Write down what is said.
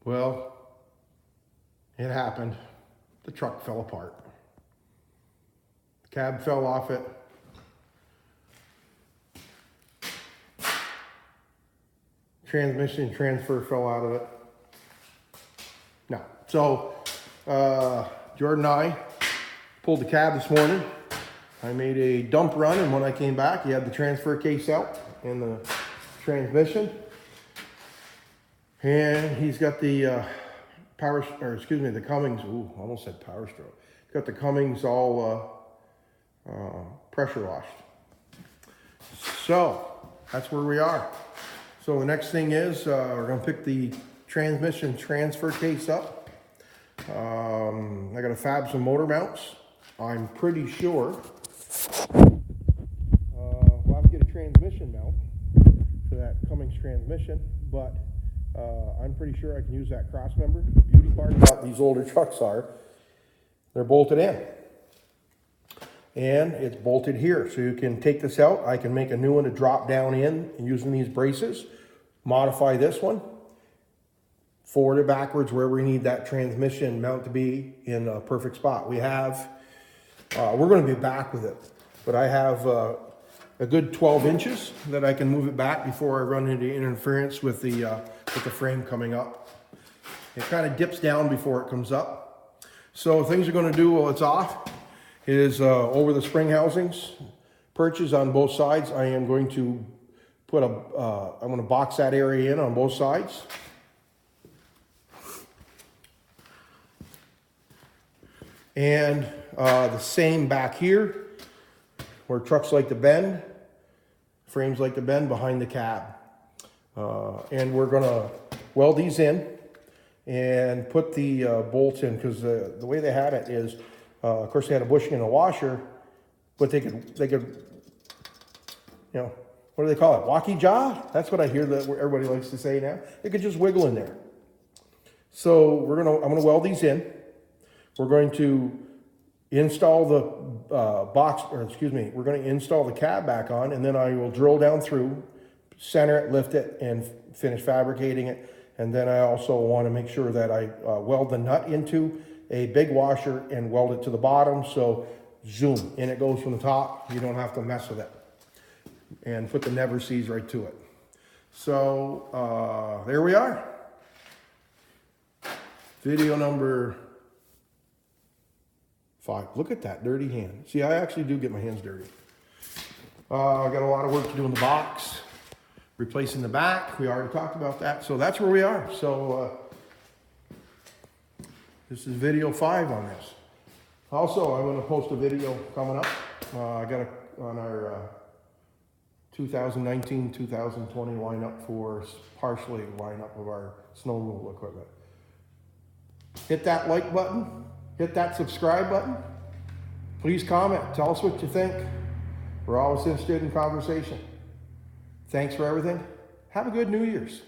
Well, it happened. The truck fell apart. The cab fell off it. Transmission transfer fell out of it. No. So, Jordan and I pulled the cab this morning. I made a dump run, and when I came back, he had the transfer case out and the transmission. And he's got the the Cummins, almost said Power Stroke. He's got the Cummins all pressure washed. So, that's where we are. So the next thing is, we're gonna pick the transmission transfer case up. I gotta fab some motor mounts. I'm pretty sure we'll have to get a transmission mount for that Cummins transmission, but I'm pretty sure I can use that cross member. The beauty part about these older trucks are, they're bolted in. And it's bolted here, so you can take this out. I can make a new one to drop down in using these braces, modify this one, forward or backwards, wherever we need that transmission mount to be in a perfect spot. We have, we're gonna be back with it, but I have a good 12 inches that I can move it back before I run into interference with the frame coming up. It kind of dips down before it comes up. So things are gonna do while it's off is over the spring housings, perches on both sides. I am going to put I'm going to box that area in on both sides. And the same back here, where trucks like to bend, frames like to bend behind the cab. And we're going to weld these in and put the bolts in, because the way they had it is, of course, they had a bushing and a washer, but they could, you know, what do they call it? Walkie jaw? That's what I hear that everybody likes to say now. It could just wiggle in there. So I'm gonna weld these in. We're going to install the we're going to install the cab back on, and then I will drill down through, center it, lift it, and finish fabricating it. And then I also want to make sure that I weld the nut into a big washer and weld it to the bottom, so zoom, in it goes from the top. You don't have to mess with it. And put the never sees right to it. So there we are. Video number 5. Look at that dirty hand. See, I actually do get my hands dirty. I got a lot of work to do in the box. Replacing the back, we already talked about that. So that's where we are. So this is video 5 on this. Also, I'm going to post a video coming up. I got on our 2019-2020 lineup for partially lineup of our snow removal equipment. Hit that like button. Hit that subscribe button. Please comment. Tell us what you think. We're always interested in conversation. Thanks for everything. Have a good New Year's.